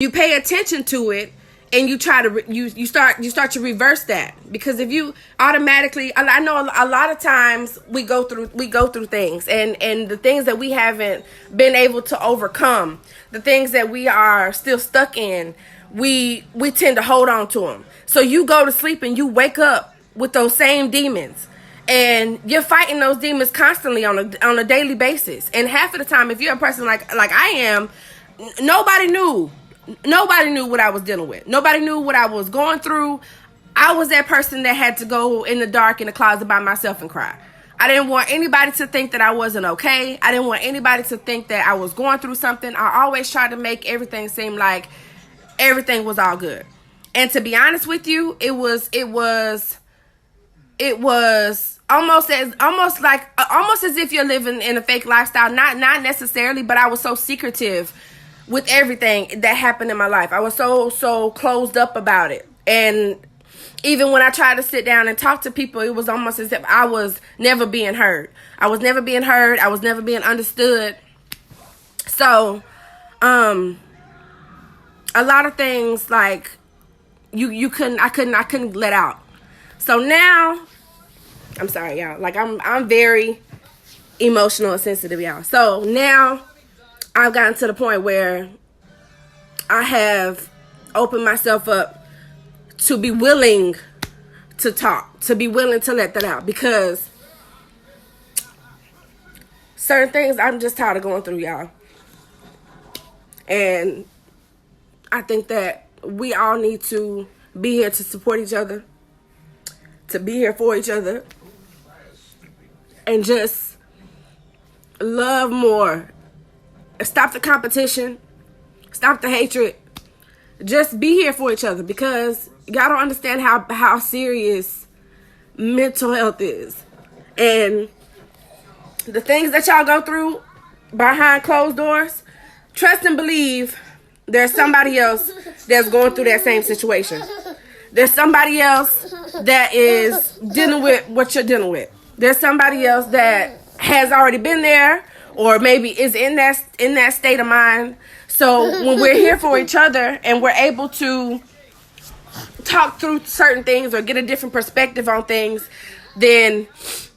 You pay attention to it, and you try to you start to reverse that. Because if you automatically, I know a lot of times we go through things, and the things that we haven't been able to overcome, the things that we are still stuck in, we tend to hold on to them. So you go to sleep and you wake up with those same demons, and you're fighting those demons constantly on a daily basis. And half of the time, if you're a person like I am, nobody knew what I was dealing with. Nobody knew what I was going through. I was that person that had to go in the dark in the closet by myself and cry. I didn't want anybody to think that I wasn't okay. I didn't want anybody to think that I was going through something. I always tried to make everything seem like everything was all good. And to be honest with you, it was almost as if you're living in a fake lifestyle. Not necessarily, but I was so secretive with everything that happened in my life. I was so closed up about it. And even when I tried to sit down and talk to people, it was almost as if I was never being heard. I was never being heard. I was never being understood. So, a lot of things like I couldn't let out. So now, I'm sorry, y'all. Like I'm very emotional and sensitive, y'all. So now I've gotten to the point where I have opened myself up to be willing to talk, to be willing to let that out, because certain things I'm just tired of going through, y'all. And I think that we all need to be here to support each other, to be here for each other, and just love more. Stop the competition. Stop the hatred. Just be here for each other, because y'all don't understand how serious mental health is. And the things that y'all go through behind closed doors, trust and believe there's somebody else that's going through that same situation. There's somebody else that is dealing with what you're dealing with. There's somebody else that has already been there, or maybe is in that state of mind. So when we're here for each other and we're able to talk through certain things or get a different perspective on things, then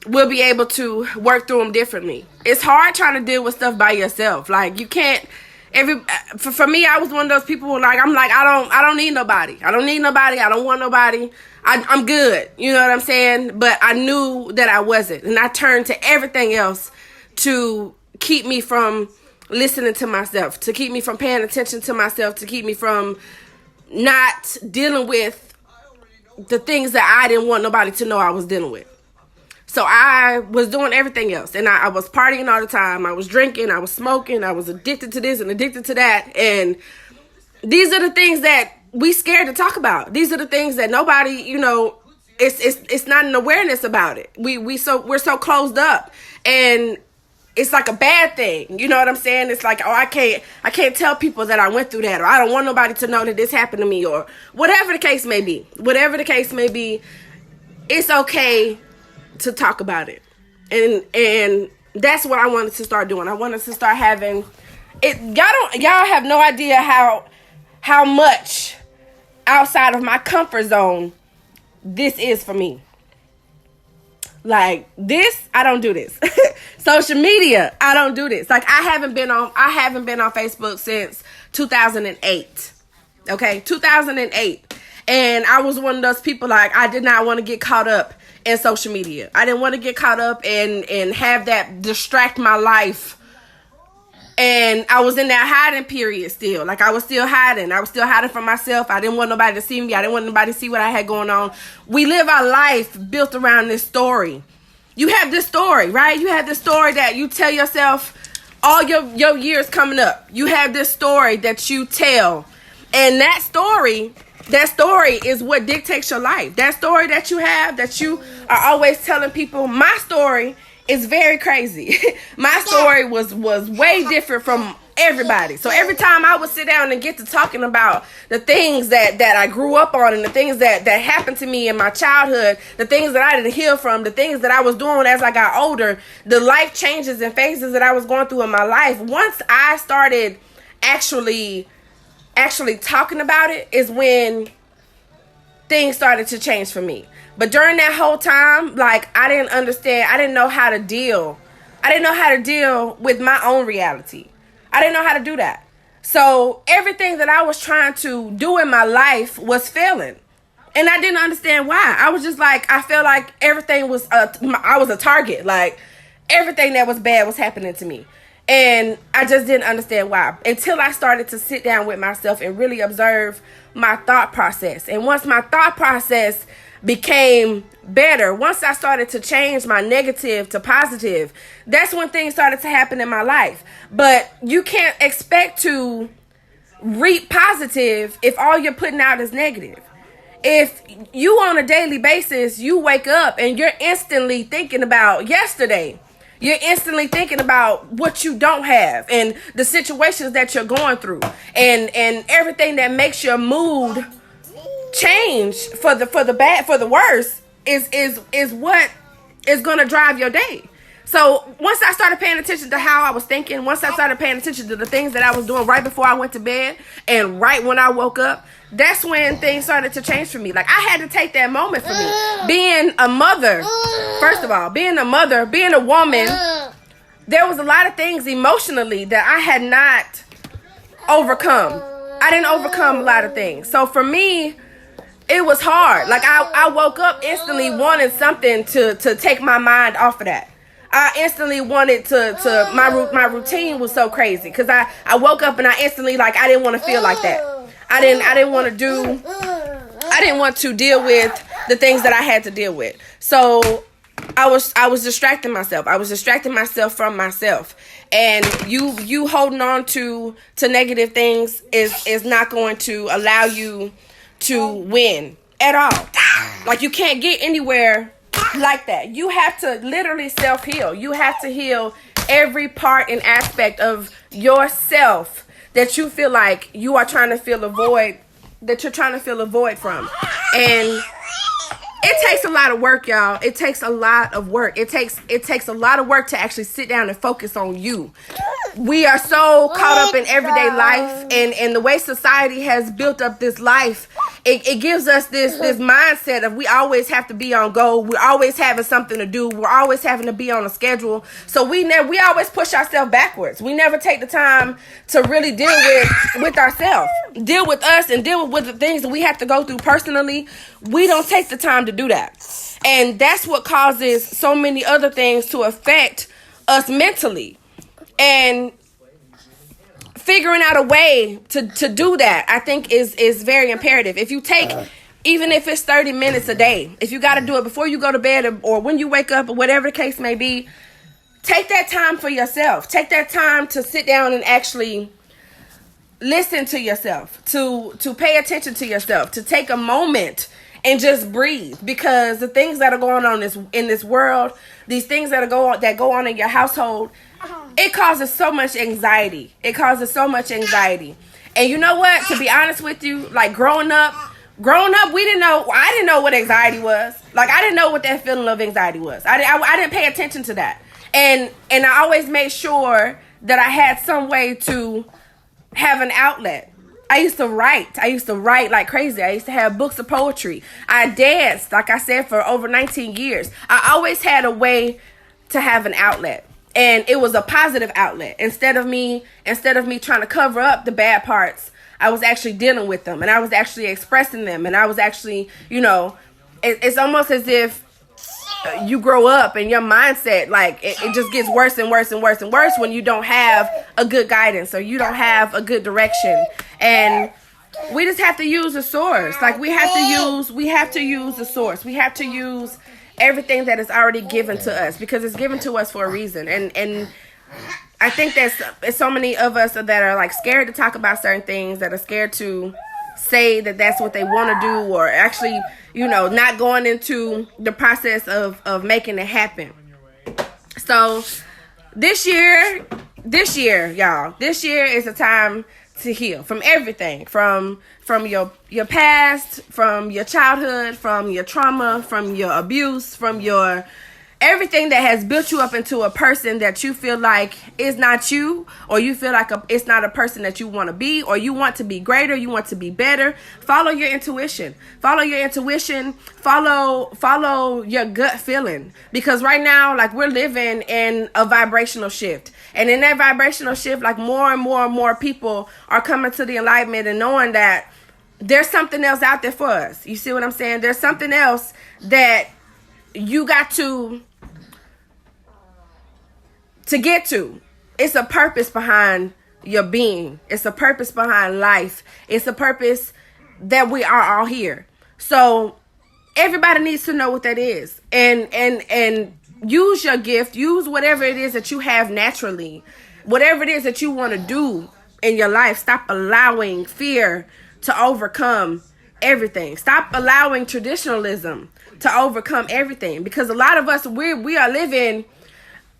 we'll be able to work through them differently. It's hard trying to deal with stuff by yourself. Like, you can't. For me, I was one of those people who I don't need nobody. I don't need nobody. I don't want nobody. I'm good. You know what I'm saying? But I knew that I wasn't, and I turned to everything else to keep me from listening to myself, to keep me from paying attention to myself, to keep me from not dealing with the things that I didn't want nobody to know I was dealing with. So I was doing everything else, and I was partying all the time. I was drinking, I was smoking, I was addicted to this and addicted to that. And these are the things that we scared to talk about. These are the things that nobody, it's not an awareness about it. We're so closed up, and it's like a bad thing. You know what I'm saying? It's like, I can't tell people that I went through that, or I don't want nobody to know that this happened to me, or whatever the case may be. Whatever the case may be, it's okay to talk about it. And that's what I wanted to start doing. I wanted to start having it. Y'all have no idea how much outside of my comfort zone this is for me. Like, this, I don't do this. Social media, I don't do this. Like, I haven't been on Facebook since 2008. Okay, 2008. And I was one of those people, like, I did not want to get caught up in social media. I didn't want to get caught up and have that distract my life. And I was in that hiding period still. Like, I was still hiding. I was still hiding from myself. I didn't want nobody to see me. I didn't want nobody to see what I had going on. We live our life built around this story. You have this story, right? You have this story that you tell yourself all your years coming up. You have this story that you tell. And that story is what dictates your life. That story that you have, that you are always telling people, my story is very crazy. My story was way different from everybody. So every time I would sit down and get to talking about the things that I grew up on, and the things that happened to me in my childhood, the things that I didn't heal from, the things that I was doing as I got older, the life changes and phases that I was going through in my life, once I started actually actually talking about it is when things started to change for me. But during that whole time, like, I didn't understand. I didn't know how to deal. I didn't know how to deal with my own reality. I didn't know how to do that. So everything that I was trying to do in my life was failing. And I didn't understand why. I was just like, I felt like everything was, I was a target. Like, everything that was bad was happening to me. And I just didn't understand why. Until I started to sit down with myself and really observe my thought process. And once my thought process became better, once I started to change my negative to positive, that's when things started to happen in my life. But you can't expect to reap positive if all you're putting out is negative. If you on a daily basis, you wake up and you're instantly thinking about yesterday. You're instantly thinking about what you don't have and the situations that you're going through and everything that makes your mood change for the bad, for the worse is what is going to drive your day. So once I started paying attention to how I was thinking, once I started paying attention to the things that I was doing right before I went to bed and right when I woke up, that's when things started to change for me. Like, I had to take that moment for me. Being a mother, first of all, being a mother, being a woman, there was a lot of things emotionally that I had not overcome. I didn't overcome a lot of things. So for me, it was hard. Like, I woke up instantly wanting something to take my mind off of that. I instantly wanted to my routine was so crazy because I woke up and I instantly, like, I didn't want to feel like that. I didn't want to deal with the things that I had to deal with. So I was distracting myself. I was distracting myself from myself. And you holding on to negative things is not going to allow you to win at all. Like, you can't get anywhere like that. You have to literally self-heal. You have to heal every part and aspect of yourself that you feel like you are trying to fill a void, that you're trying to fill a void from. And it takes a lot of work, y'all. It takes a lot of work. It takes a lot of work to actually sit down and focus on you. We are so caught up in everyday life and the way society has built up this life. It gives us this mindset of we always have to be on go. We're always having something to do. We're always having to be on a schedule. So we always push ourselves backwards. We never take the time to really deal with ourselves, deal with us, and deal with the things that we have to go through personally. We don't take the time to do that. And that's what causes so many other things to affect us mentally. And figuring out a way to do that, I think is very imperative. If you take, even if it's 30 minutes a day, if you got to do it before you go to bed or when you wake up or whatever the case may be, take that time for yourself. Take that time to sit down and actually listen to yourself, to pay attention to yourself, to take a moment and just breathe. Because the things that are going on in this world, these things that go on in your household, it causes so much anxiety. It causes so much anxiety. And you know what? To be honest with you, like growing up, I didn't know what anxiety was. Like, I didn't know what that feeling of anxiety was. I didn't pay attention to that. And I always made sure that I had some way to have an outlet. I used to write like crazy. I used to have books of poetry. I danced, like I said, for over 19 years. I always had a way to have an outlet. And it was a positive outlet. Instead of me trying to cover up the bad parts, I was actually dealing with them and I was actually expressing them. And I was actually, it's almost as if you grow up and your mindset, like it just gets worse and worse and worse and worse when you don't have a good guidance or you don't have a good direction. And we just have to use the source. Like, we have to use the source. We have to use everything that is already given to us because it's given to us for a reason. And I think there's so many of us that are like scared to talk about certain things, that are scared to say that that's what they want to do, or actually, not going into the process of making it happen. So this year, y'all, this year is a time to heal from everything, from your past, from your childhood, from your trauma, from your abuse, from your everything that has built you up into a person that you feel like is not you, or you feel like it's not a person that you want to be, or you want to be greater, you want to be better, follow your intuition. Follow your intuition. Follow your gut feeling. Because right now, like, we're living in a vibrational shift. And in that vibrational shift, like, more and more and more people are coming to the enlightenment and knowing that there's something else out there for us. You see what I'm saying? There's something else that you got to get to. It's a purpose behind your being. It's a purpose behind life. It's a purpose that we are all here. So everybody needs to know what that is. And use your gift. Use whatever it is that you have naturally. Whatever it is that you want to do in your life. Stop allowing fear to overcome everything. Stop allowing traditionalism to overcome everything. Because a lot of us, we are living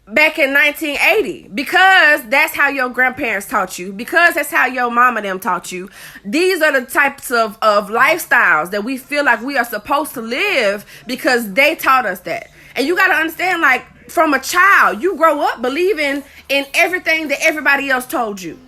back in 1980, because that's how your grandparents taught you, because that's how your mama them taught you. These are the types of lifestyles that we feel like we are supposed to live because they taught us that. And you got to understand, like, from a child, you grow up believing in everything that everybody else told you.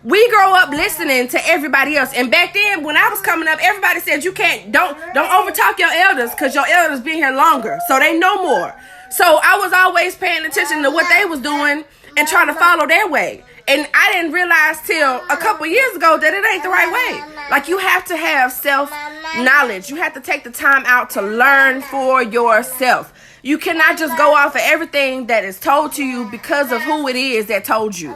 We grow up listening to everybody else. And back then, when I was coming up, everybody said you don't overtalk your elders, because your elders been here longer, so they know more. So I was always paying attention to what they was doing and trying to follow their way. And I didn't realize till a couple years ago that it ain't the right way. Like, you have to have self-knowledge. You have to take the time out to learn for yourself. You cannot just go off of everything that is told to you because of who it is that told you.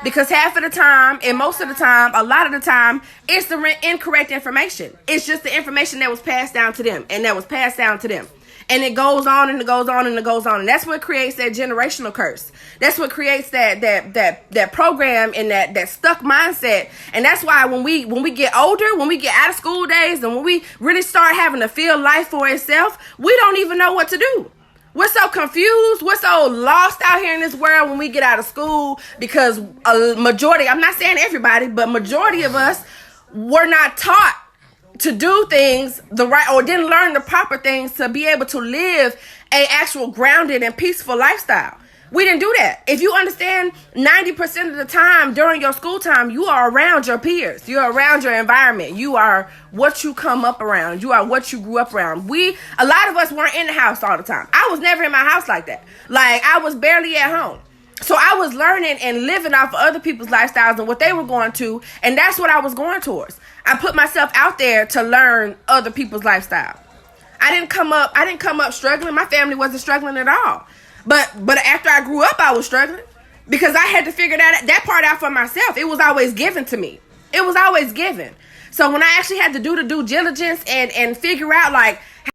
Because half of the time, and most of the time, a lot of the time, it's the incorrect information. It's just the information that was passed down to them, and that was passed down to them. And it goes on and it goes on and it goes on. And that's what creates that generational curse. That's what creates that program and that stuck mindset. And that's why when we get older, when we get out of school days, and when we really start having to feel life for itself, we don't even know what to do. We're so confused. We're so lost out here in this world when we get out of school, because a majority, I'm not saying everybody, but majority of us were not taught to do things the right, or didn't learn the proper things to be able to live a actual grounded and peaceful lifestyle. We didn't do that. If you understand, 90% of the time during your school time, you are around your peers. You're around your environment. You are what you come up around. You are what you grew up around. A lot of us weren't in the house all the time. I was never in my house like that. Like, I was barely at home. So I was learning and living off of other people's lifestyles and what they were going to, and that's what I was going towards. I put myself out there to learn other people's lifestyle. I didn't come up struggling. My family wasn't struggling at all. But after I grew up, I was struggling, because I had to figure that part out for myself. It was always given to me. It was always given. So when I actually had to do the due diligence and figure out, like,